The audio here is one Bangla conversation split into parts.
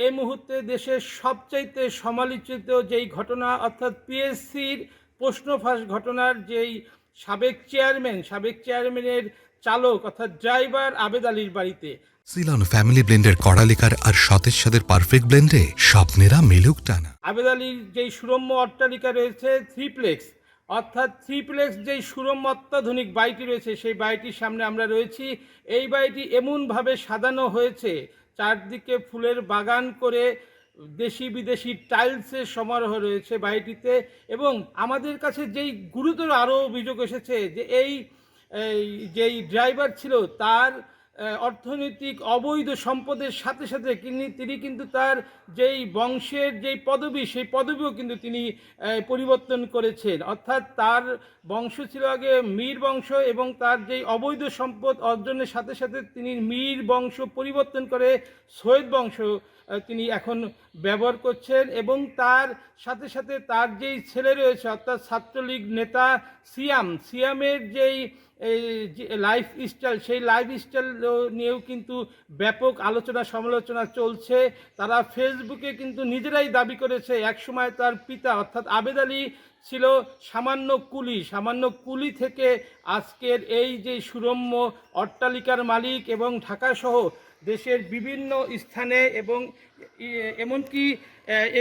এই মুহূর্তে দেশের সবচাইতে সমালোচিত যেই ঘটনা অর্থাৎ পিএসসির প্রশ্ন ফাঁস ঘটনার যেই সাবেক চেয়ারম্যানের চালক অর্থাৎ ড্রাইভার আবেদ আলীর বাড়িতে সিলন ফ্যামিলি ব্লেন্ডের কড়ালিকার আর সতেজ সাদের পারফেক্ট ব্লেন্ডে স্বপ্নেরা মেলুক টানা। আবেদ আলীর যেই সুরম্য অট্টালিকা রয়েছে থ্রিপ্লেক্স, অর্থাৎ থ্রিপ্লেক্স যেই সুরম্য অত্যাধুনিক বাড়িটি রয়েছে সেই বাড়িটির সামনে আমরা রয়েছি। এই বাড়িটি এমনভাবে সাজানো হয়েছে, চারদিকে ফুলের বাগান করে দেশি বিদেশি টাইলসের সমারোহ রয়েছে বাড়িটিতে। এবং আমাদের কাছে যেই গুরুতর আরও অভিযোগ এসেছে যে যেই ড্রাইভার ছিল তার অর্থনৈতিক অবৈধ সম্পদের সাথে সাথে তিনি কিন্তু তার যেই বংশের যেই পদবি সেই পদবিও কিন্তু তিনি পরিবর্তন করেছেন। অর্থাৎ তার বংশ ছিল আগে মীর বংশ এবং তার যেই অবৈধ সম্পদ অর্জনের সাথে সাথে তিনি মীর বংশ পরিবর্তন করে সৈয়দ বংশ তিনি এখন ব্যবহার করছেন। এবং তার সাথে সাথে তার যেই ছেলে রয়েছে অর্থাৎ ছাত্রলীগ নেতা সিয়ামের যেই লাইফস্টাইল সেই লাইফস্টাইল নিয়েও কিন্তু ব্যাপক আলোচনা সমালোচনা চলছে। তারা ফেসবুকে কিন্তু নিজেরাই দাবি করেছে একসময় তার পিতা অর্থাৎ আবেদ আলী ছিল সামান্য কুলি থেকে আজকের এই যে সুরম্য অট্টালিকার মালিক এবং ঢাকাসহ দেশের বিভিন্ন স্থানে এবং এমনকি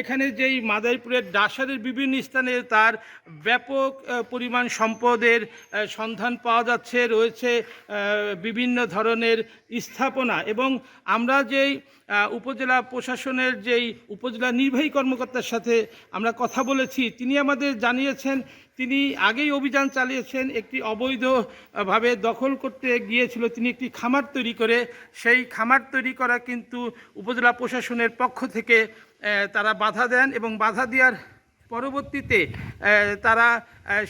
এখানে যেই মাদারীপুরের ডাসারের বিভিন্ন স্থানে তার ব্যাপক পরিমাণ সম্পদের সন্ধান পাওয়া যাচ্ছে। রয়েছে বিভিন্ন ধরনের স্থাপনা। এবং আমরা যেই উপজেলা প্রশাসনের যেই উপজেলা নির্বাহী কর্মকর্তার সাথে আমরা কথা বলেছি, তিনি আমাদের জানিয়েছেন তিনি আগেই অভিযান চালিয়েছেন। একটি অবৈধভাবে দখল করতে গিয়েছিল তিনি একটি খামার তৈরি করে, সেই খামার তৈরি করা কিন্তু উপজেলা প্রশাসনের পক্ষ থেকে তারা বাধা দেন এবং বাধা দেওয়ার পরবর্তীতে তারা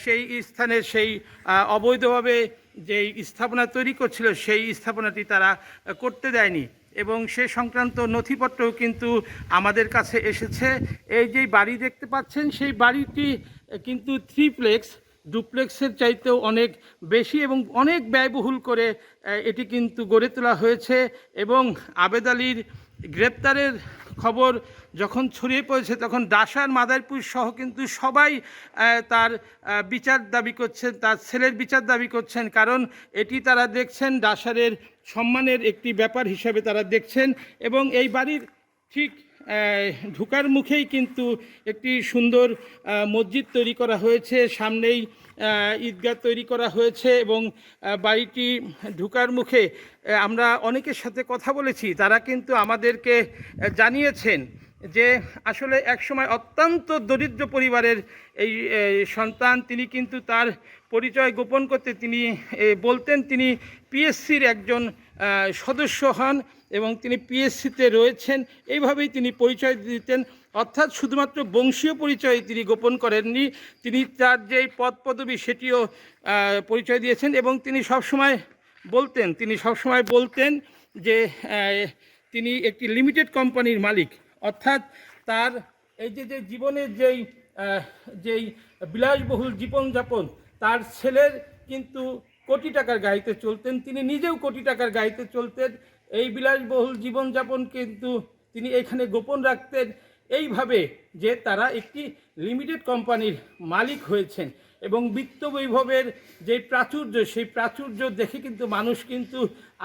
সেই স্থানে সেই অবৈধভাবে যেই স্থাপনা তৈরি করছিল সেই স্থাপনাটি তারা করতে দেয়নি এবং সে সংক্রান্ত নথিপত্রও কিন্তু আমাদের কাছে এসেছে। এই যে বাড়ি দেখতে পাচ্ছেন সেই বাড়িটি কিন্তু ডুপ্লেক্সের চাইতেও অনেক বেশি এবং অনেক ব্যয়বহুল করে এটি কিন্তু গড়ে তোলা হয়েছে। এবং আবেদ আলীর গ্রেপ্তারের খবর যখন ছড়িয়ে পড়েছে তখন ডাসার মাদারীপুর সহ কিন্তু সবাই তার বিচার দাবি করছেন, তার ছেলের বিচার দাবি করছেন। কারণ এটি তারা দেখছেন ডাসারের সম্মানের একটি ব্যাপার হিসাবে তারা দেখছেন। এবং এই বাড়ির ঠিক ঢোকার মুখেই কিন্তু একটি সুন্দর মসজিদ তৈরি করা হয়েছে, সামনেই ঈদগাহ তৈরি করা হয়েছে। এবং বাড়িটি ঢোকার মুখে আমরা অনেকের সাথে কথা বলেছি, তারা কিন্তু আমাদেরকে জানিয়েছেন যে আসলে একসময় অত্যন্ত দরিদ্র পরিবারের এই সন্তান। তিনি কিন্তু তার পরিচয় গোপন করতে তিনি বলতেন তিনি পিএসসির একজন সদস্য হন এবং তিনি পিএসসিতে রয়েছেন, এইভাবেই তিনি পরিচয় দিতেন। অর্থাৎ শুধুমাত্র বংশীয় পরিচয় তিনি গোপন করেননি, তিনি তার যেই পদ পদবি সেটিও পরিচয় দিয়েছেন। এবং তিনি সবসময় বলতেন যে তিনি একটি লিমিটেড কোম্পানির মালিক। অর্থাৎ তার এই যে জীবনের যেই বিলাসবহুল জীবনযাপন, তার ছেলের কিন্তু কোটি টাকার গাড়িতে চলতেন, তিনি নিজেও কোটি টাকার গাড়িতে চলতেন। এই বিলাসবহুল জীবনযাপন কিন্তু তিনি এখানে গোপন রাখতেন এইভাবে যে তারা একটি লিমিটেড কোম্পানির মালিক হয়েছেন। এবং বিত্ত বৈভবের যে প্রাচুর্য সেই প্রাচুর্য দেখে কিন্তু মানুষ কিন্তু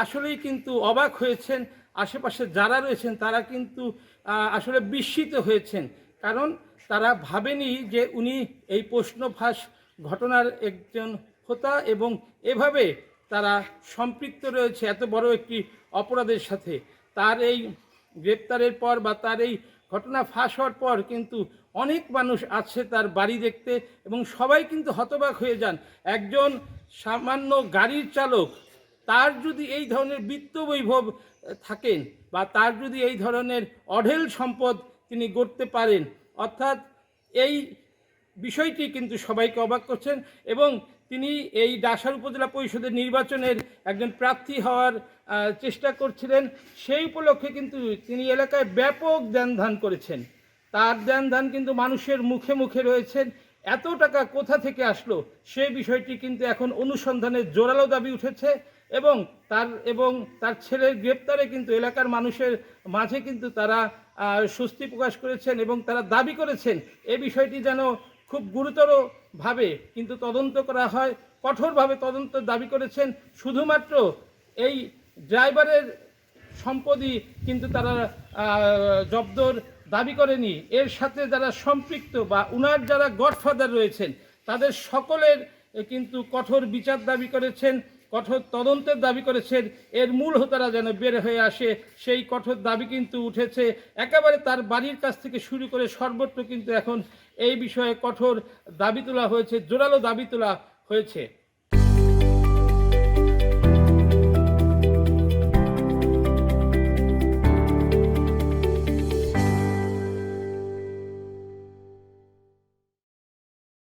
আসলেই কিন্তু অবাক হয়েছেন। আশেপাশে যারা রয়েছেন তারা কিন্তু আসলে বিস্মিত হয়েছেন, কারণ তারা ভাবেনি যে উনি এই প্রশ্ন ফাঁস ঘটনার একজন হোতা এবং এভাবে তারা সম্পৃক্ত রয়েছে এত বড় একটি অপরাধের সাথে। তার এই গ্রেপ্তারের পর বা তার এই ঘটনা ফাঁস হওয়ার পর কিন্তু অনেক মানুষ আছে তার বাড়ি দেখতে এবং সবাই কিন্তু হতবাক হয়ে যান। একজন সামান্য গাড়ির চালক, তার যদি এই ধরনের বিত্ত বৈভব থাকেন বা তার যদি এই ধরনের অঢেল সম্পদ তিনি গড়তে পারেন, অর্থাৎ এই বিষয়টি কিন্তু সবাইকে অবাক করছেন। এবং তিনি এই ডাসার উপজেলা পরিষদের নির্বাচনের একজন প্রার্থী হওয়ার চেষ্টা করছিলেন, সেই উপলক্ষে কিন্তু তিনি এলাকায় ব্যাপক দেনধান করেছেন। তার দেনধান কিন্তু মানুষের মুখে মুখে রয়েছেন। এত টাকা কোথা থেকে আসলো সেই বিষয়টি কিন্তু এখন অনুসন্ধানের জোরালো দাবি উঠেছে। এবং তার ছেলের গ্রেপ্তারে কিন্তু এলাকার মানুষের মাঝে কিন্তু তারা স্বস্তি প্রকাশ করেছেন এবং তারা দাবি করেছেন এই বিষয়টি যেন খুব গুরুতরভাবে কিন্তু তদন্ত করা হয়, কঠোরভাবে তদন্ত দাবি করেছেন। শুধুমাত্র এই ড্রাইভারের সম্পদই কিন্তু তারা জব্দর দাবি করেনি, এর সাথে যারা সম্পৃক্ত বা উনার যারা গডফাদার রয়েছেন তাদের সকলের কিন্তু কঠোর বিচার দাবি করেছেন, কঠোর তদন্তের দাবি করেছেন। এর মূল হোতারা যেন বের হয়ে আসে সেই কঠোর দাবি কিন্তু উঠেছে। একেবারে তার বাড়ির কাছ থেকে শুরু করে সর্বত্র কিন্তু এখন এই বিষয়ে কঠোর দাবি তোলা হয়েছে, জোরালো দাবি তোলা হয়েছে।